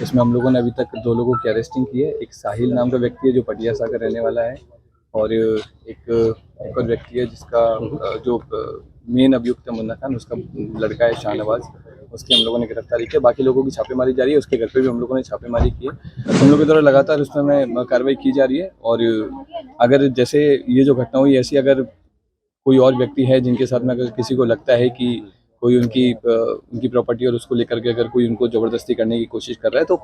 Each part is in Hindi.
इसमें हम लोगों ने अभी तक 2 लोगों की अरेस्टिंग की है। एक साहिल नाम का व्यक्ति है जो पटियासा का रहने वाला है, और एक और व्यक्ति है जिसका जो मेन अभियुक्त है मुन्ना खान, उसका लड़का है शाहनवाज, उसकी हम लोगों ने गिरफ्तारी की है। बाकी लोगों की छापेमारी जारी है, उसके घर पे भी हम लोगों ने छापेमारी की है। हम लोग के द्वारा लगातार उसमें कार्रवाई की जा रही है, और अगर जैसे ये जो घटना हुई ऐसी अगर कोई और व्यक्ति है जिनके साथ में अगर किसी को लगता है कि कोई उनकी प्रॉपर्टी और उसको लेकर के अगर कोई उनको जबरदस्ती करने की कोशिश कर रहा है तो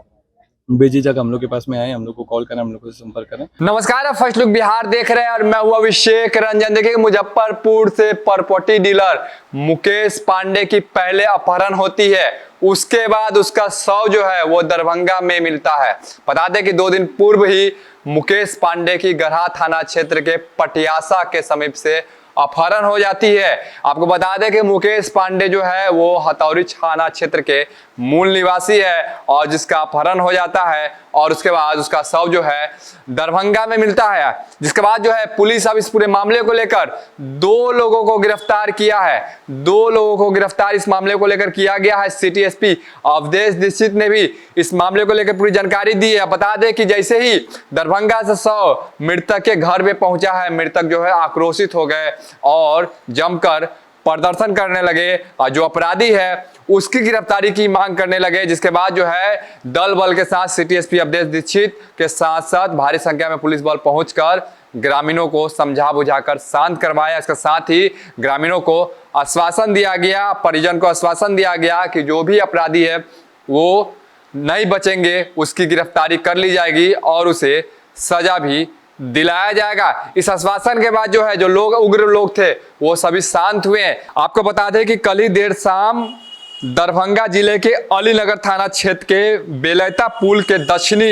बेझिझक हम लोग के पास में आए, हम लोग को कॉल करें, हम लोग से संपर्क करें। नमस्कार, आप फर्स्ट लुक बिहार देख रहे हैं और मैं हूं अभिषेक रंजन। देखिए, मुजफ्फरपुर से प्रॉपर्टी डीलर मुकेश पांडे की पहले अपहरण होती है, उसके बाद उसका शव जो है वो दरभंगा में मिलता है। बता दें कि 2 दिन पूर्व ही मुकेश पांडे की गढ़ा थाना क्षेत्र के पटियासा के समीप से अपहरण हो जाती है। आपको बता दें कि मुकेश पांडे जो है वो हथौड़ी थाना क्षेत्र के मूल निवासी है, और जिसका अपहरण हो जाता है और उसके बाद उसका शव जो है दरभंगा में मिलता है। जिसके बाद जो है पुलिस अब इस पूरे मामले को लेकर 2 लोगों को गिरफ्तार किया है। 2 लोगों को गिरफ्तार इस मामले को लेकर किया गया है। सिटी एसपी अवधेश दीक्षित ने भी इस मामले को लेकर पूरी जानकारी दी है। बता दें कि जैसे ही दरभंगा से शव मृतक के घर में पहुंचा है, मृतक जो है आक्रोशित हो गए और जमकर प्रदर्शन करने लगे, और जो अपराधी है उसकी गिरफ्तारी की मांग करने लगे। जिसके बाद जो है दल बल के साथ सिटी एसपी अवधेश दीक्षित के साथ साथ भारी संख्या में पुलिस बल पहुंचकर ग्रामीणों को समझा बुझाकर शांत करवाया। इसके साथ ही ग्रामीणों को आश्वासन दिया गया, परिजन को आश्वासन दिया गया कि जो भी अपराधी है वो नहीं बचेंगे, उसकी गिरफ्तारी कर ली जाएगी और उसे सजा भी दिलाया जाएगा। इस आश्वासन के बाद जो है जो लोग उग्र लोग थे वो सभी शांत हुए हैं। आपको बता दें कि कल ही देर शाम दरभंगा जिले के अलीनगर थाना क्षेत्र के बेलैता पुल के दक्षिणी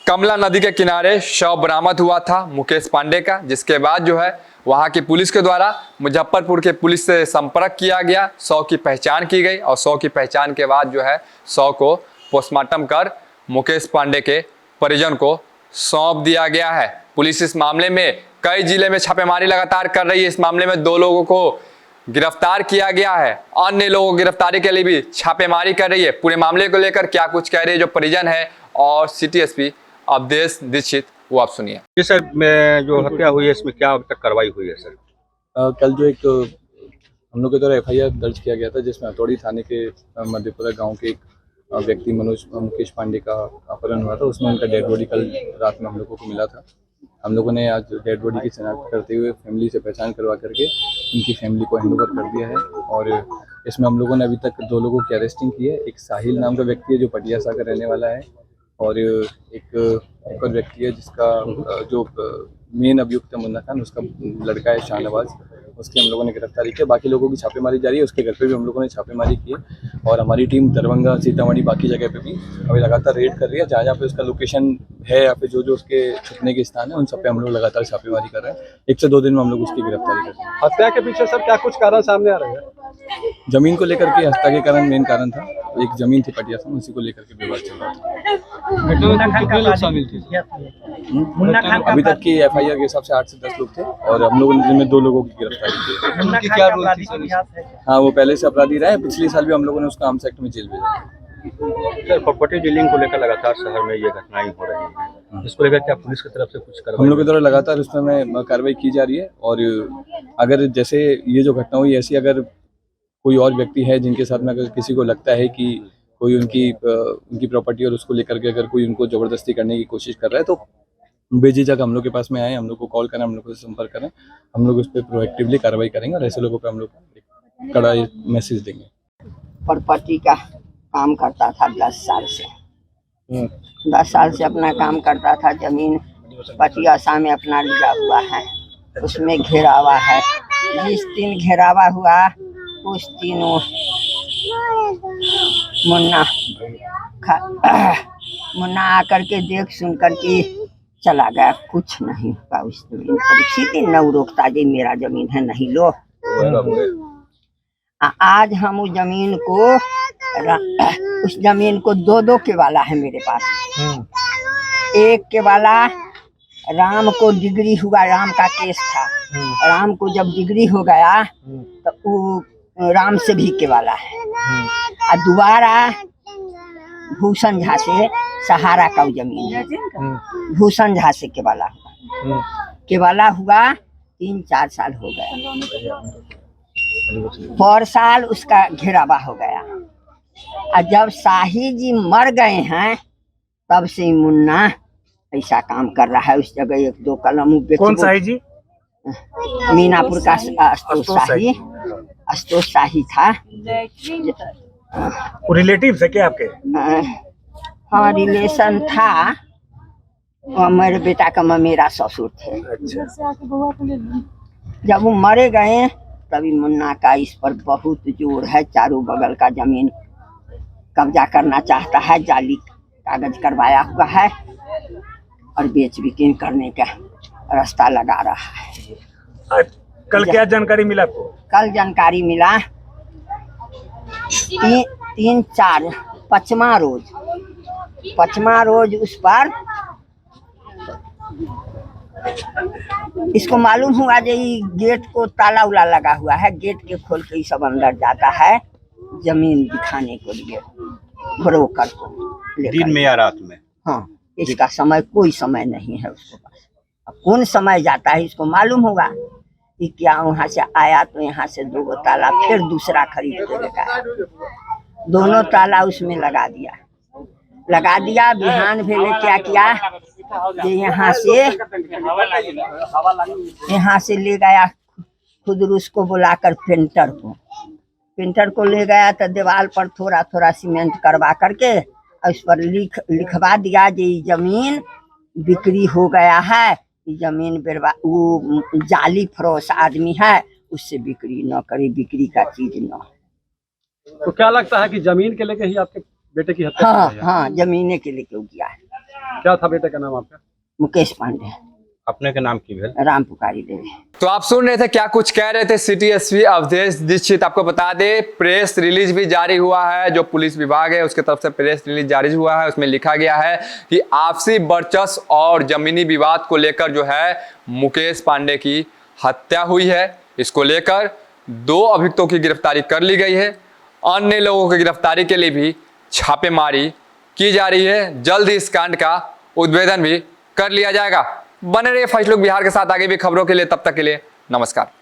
कमला नदी के किनारे शव बरामद हुआ था मुकेश पांडे का। जिसके बाद जो है वहां की पुलिस के द्वारा मुजफ्फरपुर के पुलिस से संपर्क किया गया, शव की पहचान की गई, और शव की पहचान के बाद जो है शव को पोस्टमार्टम कर मुकेश पांडे के परिजन को सौंप दिया गया है। पुलिस इस मामले में कई जिले में छापेमारी लगातार कर रही है। इस मामले में 2 लोगों को गिरफ्तार किया गया है, अन्य लोगों की गिरफ्तारी के लिए भी छापेमारी कर रही है। पूरे मामले को लेकर क्या कुछ कह रहे हैं जो परिजन है और सिटी एसपी अवधेश दीक्षित, वो आप सुनिए। जी सर, में जो हत्या हुई है इसमें क्या अब तक कार्रवाई हुई है सर? कल जो एक हम लोग के द्वारा FIR दर्ज किया गया था जिसमें हथौड़ी थाने के मध्यपुरा गांव के एक व्यक्ति मुकेश पांडे का अपहरण हुआ था, उसमें उनका डेड बॉडी कल रात में हम लोगों को मिला था। हम लोगों ने आज डेड बॉडी की शिनाख्त करते हुए फैमिली से पहचान करवा करके उनकी फैमिली को हैंड ओवर कर दिया है, और इसमें हम लोगों ने अभी तक 2 लोगों की अरेस्टिंग की है। एक साहिल नाम का व्यक्ति है जो पटियासा का रहने वाला है, और एक और व्यक्ति है जिसका जो मेन अभियुक्त है मुन्ना खान, उसका लड़का है शाहनवाज, उसकी हम लोगों ने गिरफ्तारी की है। बाकी लोगों की छापेमारी जारी है, उसके घर पे भी हम लोगों ने छापेमारी की है, और हमारी टीम दरभंगा, सीतामढ़ी, बाकी जगह पे भी अभी लगातार रेड कर रही है। जहाँ पे उसका लोकेशन है या फिर जो उसके छुपने के स्थान है उन सब पे हम लोग लगातार छापेमारी कर रहे हैं। 1 से 2 दिन में हम लोग उसकी गिरफ्तारी कर रहे हैं। हत्या के पीछे सर क्या कुछ कारण सामने आ रहे हैं? जमीन को लेकर के हत्या के कारण मेन कारण था, एक जमीन थी पटियासा में, उसी को लेकर के विवाद चल रहा था। कितने लोग शामिल थे? अभी तक की FIR के हिसाब से 8 से 10 लोग थे, और हम लोगों ने जिनमें 2 लोगों की गिरफ्तारी की। उनकी क्या रोल थी सर? हाँ, वो पहले से अपराधी रहा है, पिछले साल भी हम लोगों ने उसको आर्म्स एक्ट में जेल भेजा। सर, प्रॉपर्टी डीलिंग को लेकर लगातार शहर में ये घटनाएं हो रही हैं, इसको लेकर क्या पुलिस की तरफ से कुछ कार्रवाई? हम लोग के द्वारा लगातार उसमें कार्रवाई की जा रही है, और अगर जैसे ये जो घटना हुई ऐसी अगर कोई और व्यक्ति है जिनके साथ में अगर किसी को लगता है कि कोई उनकी प्रॉपर्टी और उसको लेकर के अगर कोई उनको जबरदस्ती करने की कोशिश कर रहा है तो बेझिझक हम लोग के पास में आए, हम लोग को कॉल करें, हम लोग से संपर्क करें, हम लोग उस पर प्रोएक्टिवली कार्रवाई करेंगे, और ऐसे लोगों पे हम लोग कड़ा मैसेज देंगे। प्रॉपर्टी का काम करता था 10 साल से, 10 साल से अपना काम करता था। जमीन पटियासा में अपना लिया हुआ है, उसमें घेरावा है। जिस दिन घेरावा हुआ उस दिन मुन्ना आकर के देख सुन कर के चला गया, कुछ नहीं हुआ उस जमीन पर। इसी दिन न रोकता जी मेरा जमीन है नहीं लो। आज हम उस जमीन को 2-2 के वाला है मेरे पास। एक के वाला राम को डिग्री हुआ, राम का केस था, राम को जब डिग्री हो गया तो वो राम से भी के वाला है। और दोबारा भूषण झा से सहारा का वो जमीन है। भूषण झा से केवाला हुआ, केवाला हुआ 3-4 साल हो गया। पर साल उसका घेरावा हो गया। और जब शाही जी मर गए हैं तब से मुन्ना ऐसा काम कर रहा है। उस जगह 1-2 कलम कौन शाही जी? मीनापुर का अस्तोष शाही था। वो रिलेटिव है क्या आपके? हाँ, रिलेशन था। और मेरे बेटा का मेरा ससुर थे। अच्छा। जब वो मरे गए तभी मुन्ना का इस पर बहुत जोर है। चारों बगल का जमीन कब्जा करना चाहता है, जाली कागज करवाया हुआ है और बेच बिकिन करने का रास्ता लगा रहा है। आज कल क्या जानकारी मिला आपको? कल जानकारी मिला 3-4 5वां रोज उस पर इसको मालूम हुआ जो ये गेट को ताला उला लगा हुआ है। गेट के खोल के सब अंदर जाता है जमीन दिखाने के लिए ब्रोकर को लेकर। दिन में या रात में? हाँ, इसका समय कोई समय नहीं है उसके पास। अब कौन समय जाता है इसको मालूम होगा कि क्या वहाँ से आया तो यहाँ से 2 ताला फिर दूसरा खरीद के लेकर आया। दोनों ताला उसमें लगा दिया। बिहान भेले क्या किया कि यहाँ से ले गया खुद उसको बुलाकर पेंटर को ले गया तो दीवार पर थोड़ा थोड़ा सीमेंट करवा करके उस पर लिखवा दिया कि जमीन बिक्री हो गया है। जमीन वो जाली फरोश आदमी है, उससे बिक्री न करे, बिक्री का चीज न। तो क्या लगता है कि जमीन के लेके ही आपके बेटे की हत्या हाँ की गई है? हाँ, जमीने के लिए क्यों किया है। क्या था बेटे का नाम आपका? मुकेश पांडे, अपने के नाम की भेल? राम पुकारी देवी। तो आप सुन रहे थे क्या कुछ कह रहे थे सिटी एसपी अवधेश दीक्षित। आपको बता दे प्रेस रिलीज भी जारी हुआ है। जो पुलिस विभाग है उसके तरफ से प्रेस रिलीज जारी हुआ है। उसमें लिखा गया है कि आपसी वर्चस्व और जमीनी विवाद को लेकर जो है मुकेश पांडे की हत्या हुई है। इसको लेकर 2 अभियुक्तों की गिरफ्तारी कर ली गई है। अन्य लोगों की गिरफ्तारी के लिए भी छापेमारी की जा रही है। जल्द ही इस कांड का उद्भेदन भी कर लिया जाएगा। बने रहिए फर्स्ट लुक बिहार के साथ आगे भी खबरों के लिए। तब तक के लिए नमस्कार।